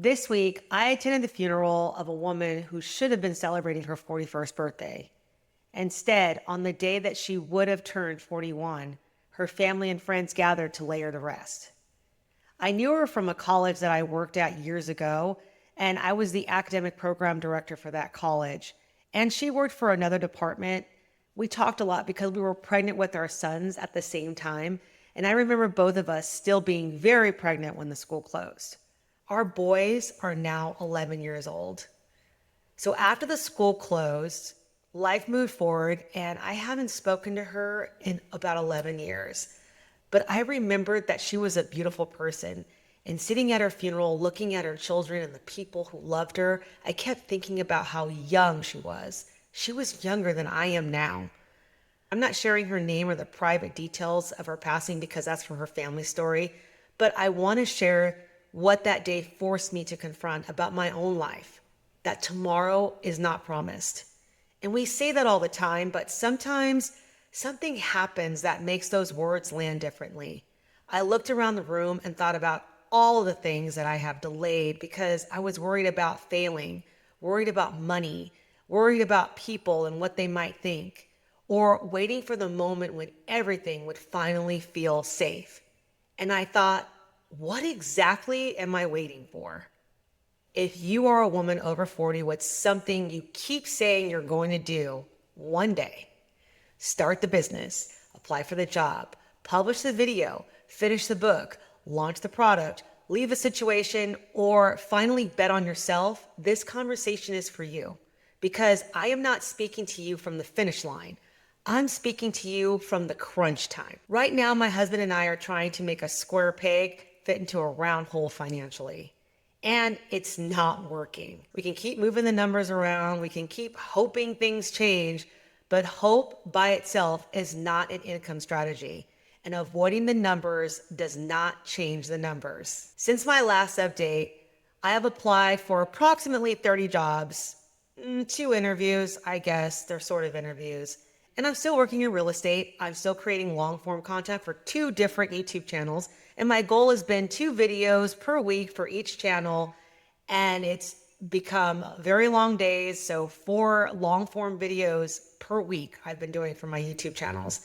This week, I attended the funeral of a woman who should have been celebrating her 41st birthday. Instead, on the day that she would have turned 41, her family and friends gathered to lay her to rest. I knew her from a college that I worked at years ago, and I was the academic program director for that college. And she worked for another department. We talked a lot because we were pregnant with our sons at the same time, and I remember both of us still being very pregnant when the school closed. Our boys are now 11 years old. So after the school closed, life moved forward, and I haven't spoken to her in about 11 years. But I remembered that she was a beautiful person. And sitting at her funeral, looking at her children and the people who loved her, I kept thinking about how young she was. She was younger than I am now. I'm not sharing her name or the private details of her passing because that's from her family story, but I want to share what that day forced me to confront about my own life, that tomorrow is not promised. And we say that all the time, but sometimes something happens that makes those words land differently. I looked around the room and thought about all of the things that I have delayed because I was worried about failing, worried about money, worried about people and what they might think, or waiting for the moment when everything would finally feel safe. And I thought, what exactly am I waiting for? If you are a woman over 40, what's something you keep saying you're going to do one day? Start the business, apply for the job, publish the video, finish the book, launch the product, leave a situation, or finally bet on yourself. This conversation is for you because I am not speaking to you from the finish line. I'm speaking to you from the crunch time. Right now, my husband and I are trying to make a square peg fit into a round hole financially. And it's not working. We can keep moving the numbers around. We can keep hoping things change, but hope by itself is not an income strategy. And avoiding the numbers does not change the numbers. Since my last update, I have applied for approximately 30 jobs, 2 interviews, I guess. They're sort of interviews. And I'm still working in real estate. I'm still creating long form content for 2 different YouTube channels. And my goal has been 2 videos per week for each channel. And it's become very long days. So 4 long form videos per week I've been doing for my YouTube channels.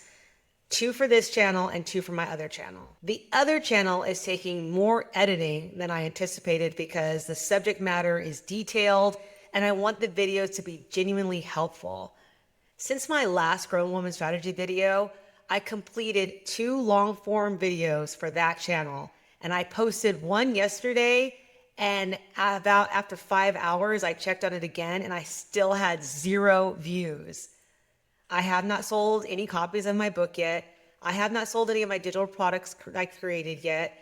2 for this channel and 2 for my other channel. The other channel is taking more editing than I anticipated because the subject matter is detailed and I want the videos to be genuinely helpful. Since my last Grown Woman Strategy video, I completed 2 long form videos for that channel. And I posted one yesterday, and about after 5 hours, I checked on it again and I still had 0 views. I have not sold any copies of my book yet. I have not sold any of my digital products I created yet.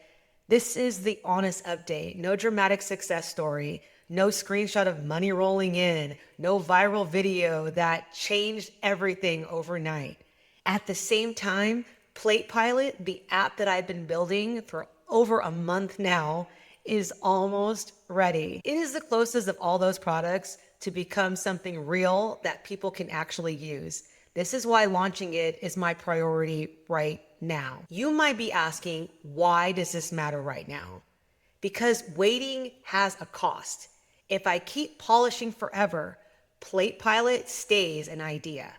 This is the honest update. No dramatic success story. No screenshot of money rolling in, no viral video that changed everything overnight. At the same time, Plate Pilot, the app that I've been building for over a month now, is almost ready. It is the closest of all those products to become something real that people can actually use. This is why launching it is my priority right now. You might be asking, why does this matter right now? Because waiting has a cost. If I keep polishing forever, Plate Pilot stays an idea.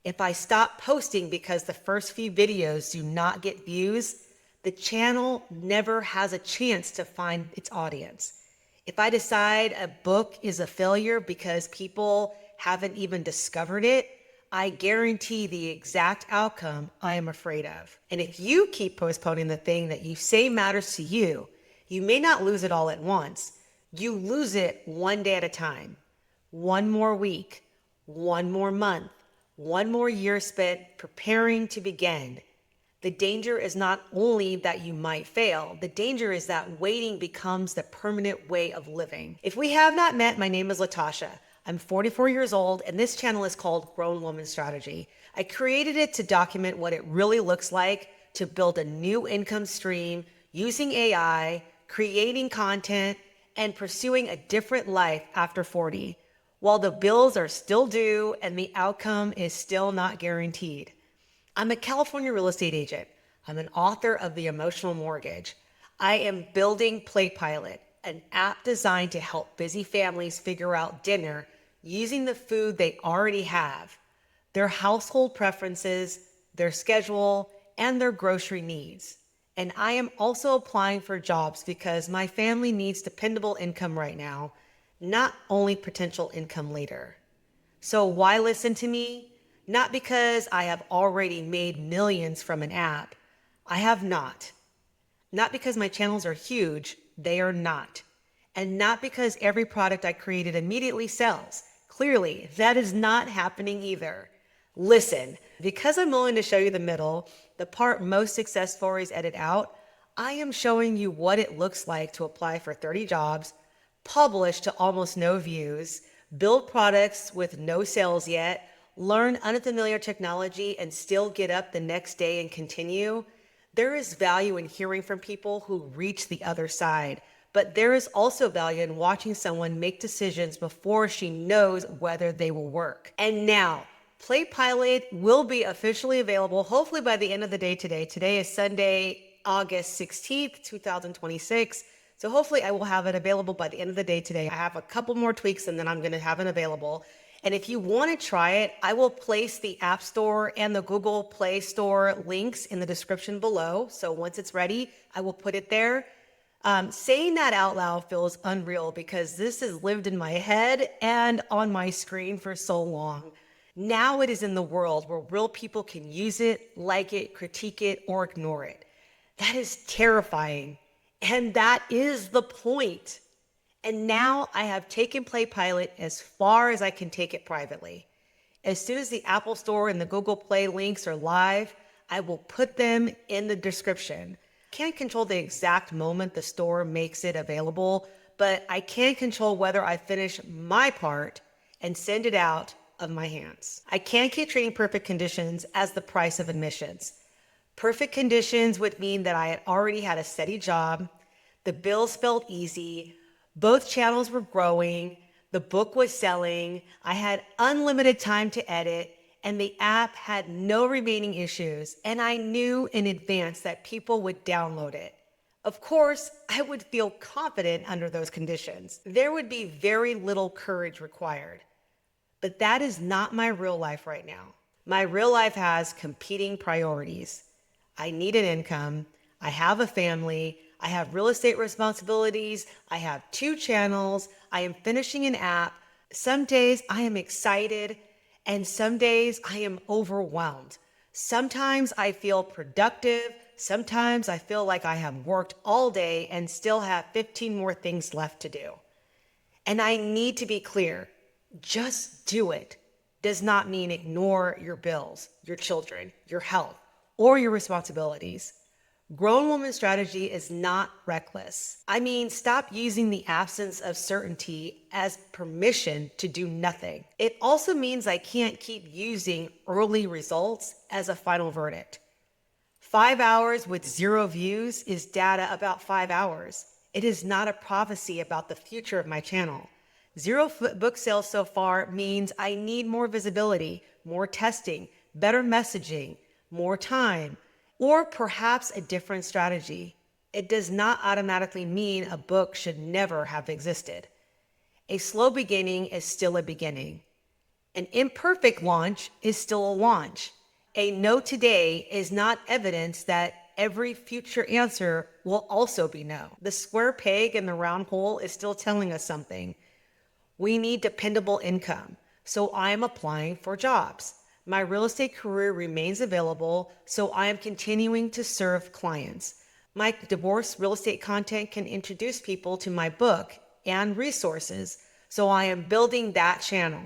If I stop posting because the first few videos do not get views, the channel never has a chance to find its audience. If I decide a book is a failure because people haven't even discovered it, I guarantee the exact outcome I am afraid of. And if you keep postponing the thing that you say matters to you, you may not lose it all at once. You lose it one day at a time, 1 more week, 1 more month, 1 more year spent preparing to begin. The danger is not only that you might fail, the danger is that waiting becomes the permanent way of living. If we have not met, my name is Latasha. I'm 44 years old, and this channel is called Grown Woman Strategy. I created it to document what it really looks like to build a new income stream using AI, creating content, and pursuing a different life after 40, while the bills are still due and the outcome is still not guaranteed. I'm a California real estate agent. I'm an author of The Emotional Mortgage. I am building Plate Pilot, an app designed to help busy families figure out dinner using the food they already have, their household preferences, their schedule, and their grocery needs. And I am also applying for jobs because my family needs dependable income right now, not only potential income later. So why listen to me? Not because I have already made millions from an app. I have not. Not because my channels are huge, they are not. And not because every product I created immediately sells. Clearly, that is not happening either. Listen, because I'm willing to show you the middle, the part most success stories edit out, I am showing you what it looks like to apply for 30 jobs, publish to almost no views, build products with no sales yet, learn unfamiliar technology and still get up the next day and continue. There is value in hearing from people who reach the other side, but there is also value in watching someone make decisions before she knows whether they will work. And now, Play Pilot will be officially available hopefully by the end of the day today. Today is Sunday, August 16th, 2026. So hopefully I will have it available by the end of the day today. I have a couple more tweaks and then I'm going to have it available. And if you want to try it, I will place the App Store and the Google Play Store links in the description below. So once it's ready, I will put it there. Saying that out loud feels unreal because this has lived in my head and on my screen for so long. Now it is in the world where real people can use it, like it, critique it, or ignore it. That is terrifying. And that is the point. And now I have taken Play Pilot as far as I can take it privately. As soon as the Apple Store and the Google Play links are live, I will put them in the description. Can't control the exact moment the store makes it available, but I can control whether I finish my part and send it out of my hands. I can't keep treating perfect conditions as the price of admissions. Perfect conditions would mean that I had already had a steady job, the bills felt easy, both channels were growing, the book was selling, I had unlimited time to edit, and the app had no remaining issues, and I knew in advance that people would download it. Of course, I would feel confident under those conditions. There would be very little courage required. But that is not my real life right now. My real life has competing priorities. I need an income, I have a family, I have real estate responsibilities, I have 2 channels, I am finishing an app. Some days I am excited, and some days I am overwhelmed. Sometimes I feel productive, sometimes I feel like I have worked all day and still have 15 more things left to do. And I need to be clear, just do it does not mean ignore your bills, your children, your health, or your responsibilities. Grown woman strategy is not reckless. I mean, stop using the absence of certainty as permission to do nothing. It also means I can't keep using early results as a final verdict. 5 hours with 0 views is data about 5 hours. It is not a prophecy about the future of my channel. 0 book sales so far means I need more visibility, more testing, better messaging, more time, or perhaps a different strategy. It does not automatically mean a book should never have existed. A slow beginning is still a beginning. An imperfect launch is still a launch. A no today is not evidence that every future answer will also be no. The square peg in the round hole is still telling us something. We need dependable income, so I am applying for jobs. My real estate career remains available, so I am continuing to serve clients. My divorce real estate content can introduce people to my book and resources, so I am building that channel.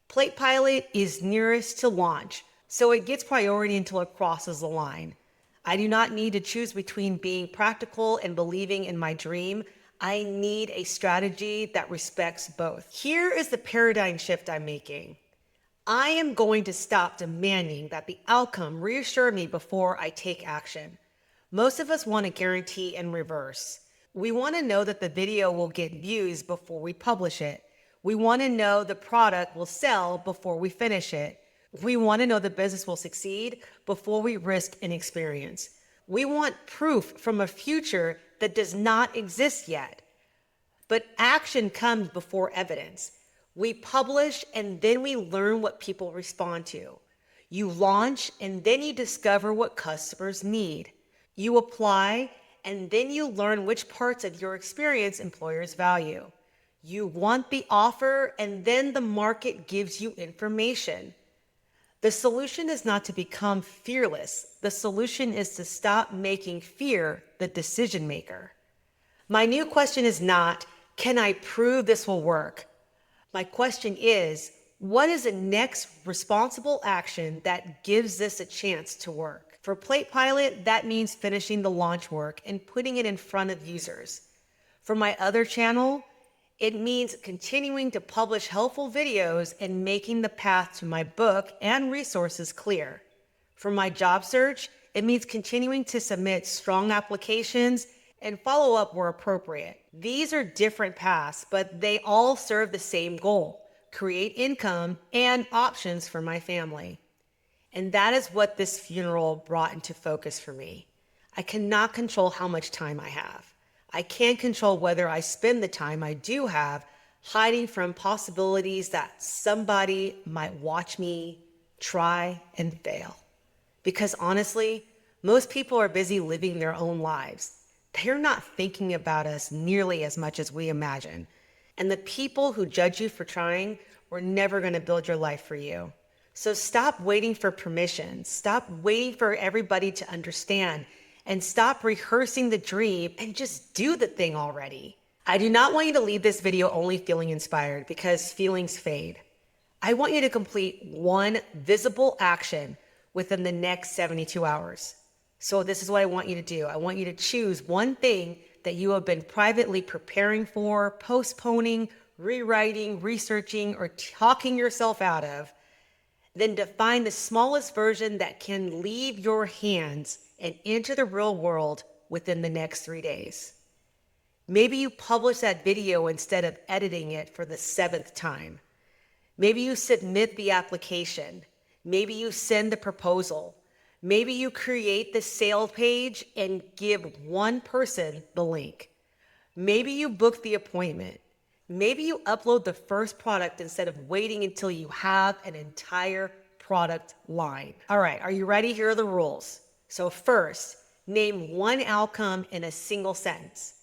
Play Pilot is nearest to launch, so it gets priority until it crosses the line. I do not need to choose between being practical and believing in my dream. I need a strategy that respects both. Here is the paradigm shift I'm making. I am going to stop demanding that the outcome reassure me before I take action. Most of us want a guarantee in reverse. We want to know that the video will get views before we publish it. We want to know the product will sell before we finish it. We want to know the business will succeed before we risk an experience. We want proof from a future that does not exist yet. But action comes before evidence. We publish and then we learn what people respond to. You launch and then you discover what customers need. You apply and then you learn which parts of your experience employers value. You want the offer and then the market gives you information. The solution is not to become fearless. The solution is to stop making fear the decision maker. My new question is not, can I prove this will work? My question is, what is the next responsible action that gives this a chance to work? For Plate Pilot, that means finishing the launch work and putting it in front of users. For my other channel, it means continuing to publish helpful videos and making the path to my book and resources clear. For my job search, it means continuing to submit strong applications and follow up where appropriate. These are different paths, but they all serve the same goal: create income and options for my family. And that is what this funeral brought into focus for me. I cannot control how much time I have. I can't control whether I spend the time I do have hiding from possibilities that somebody might watch me try and fail. Because honestly, most people are busy living their own lives. They're not thinking about us nearly as much as we imagine. And the people who judge you for trying were never going to build your life for you. So stop waiting for permission. Stop waiting for everybody to understand. And stop rehearsing the dream and just do the thing already. I do not want you to leave this video only feeling inspired, because feelings fade. I want you to complete one visible action within the next 72 hours. So this is what I want you to do. I want you to choose one thing that you have been privately preparing for, postponing, rewriting, researching, or talking yourself out of. Then define the smallest version that can leave your hands and enter the real world within the next 3 days. Maybe you publish that video instead of editing it for the 7th time. Maybe you submit the application. Maybe you send the proposal. Maybe you create the sales page and give one person the link. Maybe you book the appointment. Maybe you upload the first product instead of waiting until you have an entire product line. All right, are you ready? Here are the rules. So first, name one outcome in a single sentence.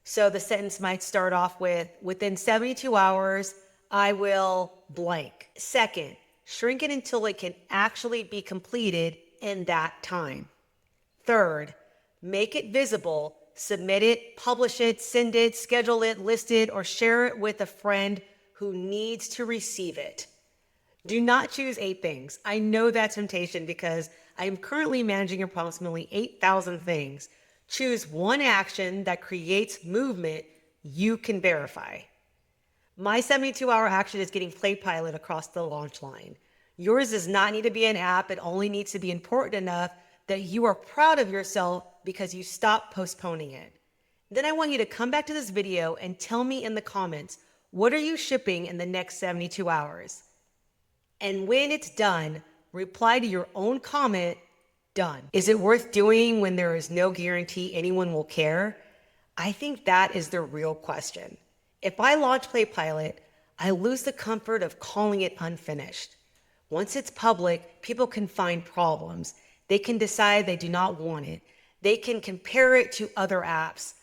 So the sentence might start off with, within 72 hours, I will blank. Second, shrink it until it can actually be completed in that time. Third, make it visible, submit it, publish it, send it, schedule it, list it, or share it with a friend who needs to receive it. Do not choose 8 things. I know that temptation because I am currently managing approximately 8,000 things. Choose one action that creates movement you can verify. My 72-hour action is getting Plate Pilot across the launch line. Yours does not need to be an app. It only needs to be important enough that you are proud of yourself because you stopped postponing it. Then I want you to come back to this video and tell me in the comments, what are you shipping in the next 72 hours? And when it's done, reply to your own comment, done. Is it worth doing when there is no guarantee anyone will care? I think that is the real question. If I launch Plate Pilot, I lose the comfort of calling it unfinished. Once it's public, people can find problems. They can decide they do not want it. They can compare it to other apps.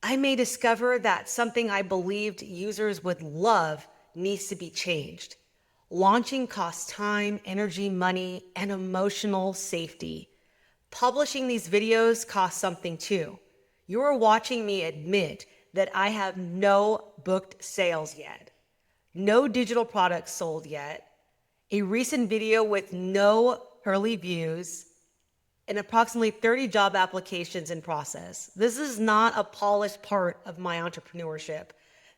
I may discover that something I believed users would love needs to be changed. Launching costs time, energy, money, and emotional safety. Publishing these videos costs something too. You are watching me admit that I have no booked sales yet, no digital products sold yet, a recent video with no early views, and approximately 30 job applications in process. This is not a polished part of my entrepreneurship.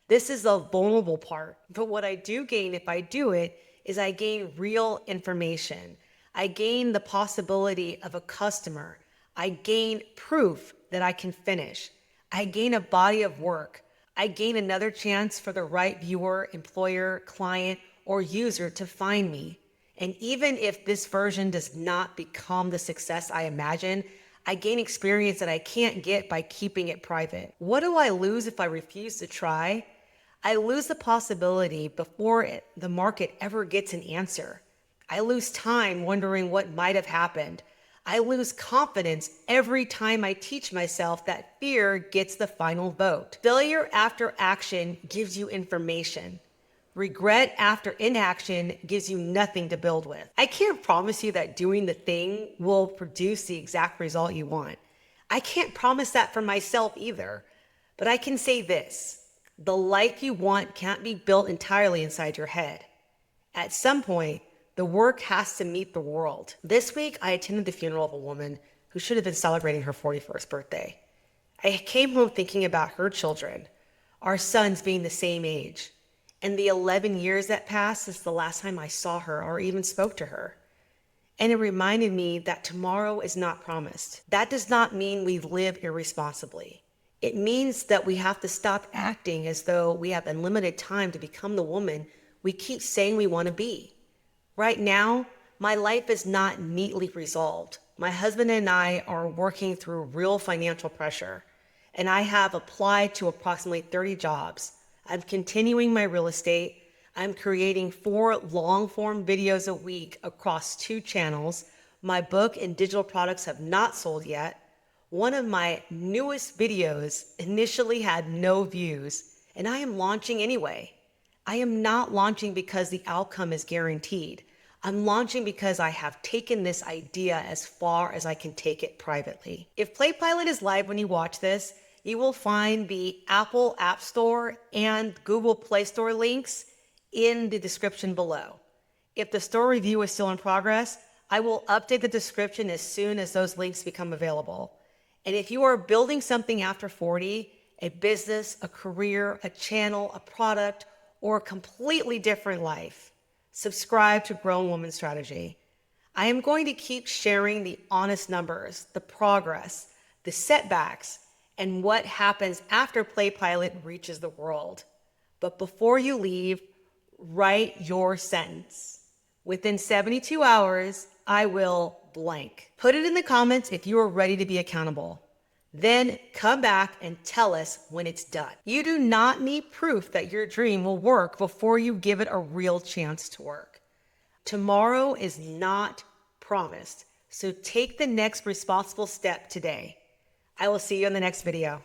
This is a vulnerable part. But what I do gain if I do it is I gain real information. I gain the possibility of a customer. I gain proof that I can finish. I gain a body of work. I gain another chance for the right viewer, employer, client, or user to find me. And even if this version does not become the success I imagine, I gain experience that I can't get by keeping it private. What do I lose if I refuse to try? I lose the possibility before the market ever gets an answer. I lose time wondering what might have happened. I lose confidence every time I teach myself that fear gets the final vote. Failure after action gives you information. Regret after inaction gives you nothing to build with. I can't promise you that doing the thing will produce the exact result you want. I can't promise that for myself either. But I can say this: the life you want can't be built entirely inside your head. At some point, the work has to meet the world. This week, I attended the funeral of a woman who should have been celebrating her 41st birthday. I came home thinking about her children, our sons being the same age, and the 11 years that passed since the last time I saw her or even spoke to her. And it reminded me that tomorrow is not promised. That does not mean we live irresponsibly. It means that we have to stop acting as though we have unlimited time to become the woman we keep saying we want to be. Right now, my life is not neatly resolved. My husband and I are working through real financial pressure, and I have applied to approximately 30 jobs. I'm continuing my real estate. I'm creating 4 long-form videos a week across 2 channels. My book and digital products have not sold yet. One of my newest videos initially had no views, and I am launching anyway. I am not launching because the outcome is guaranteed. I'm launching because I have taken this idea as far as I can take it privately. If PlayPilot is live when you watch this, you will find the Apple App Store and Google Play Store links in the description below. If the store review is still in progress, I will update the description as soon as those links become available. And if you are building something after 40, a business, a career, a channel, a product, or a completely different life, subscribe to Grown Woman Strategy. I am going to keep sharing the honest numbers, the progress, the setbacks, and what happens after PlayPilot reaches the world. But before you leave, write your sentence. Within 72 hours, I will blank. Put it in the comments if you are ready to be accountable. Then come back and tell us when it's done. You do not need proof that your dream will work before you give it a real chance to work. Tomorrow is not promised, so take the next responsible step today. I will see you in the next video.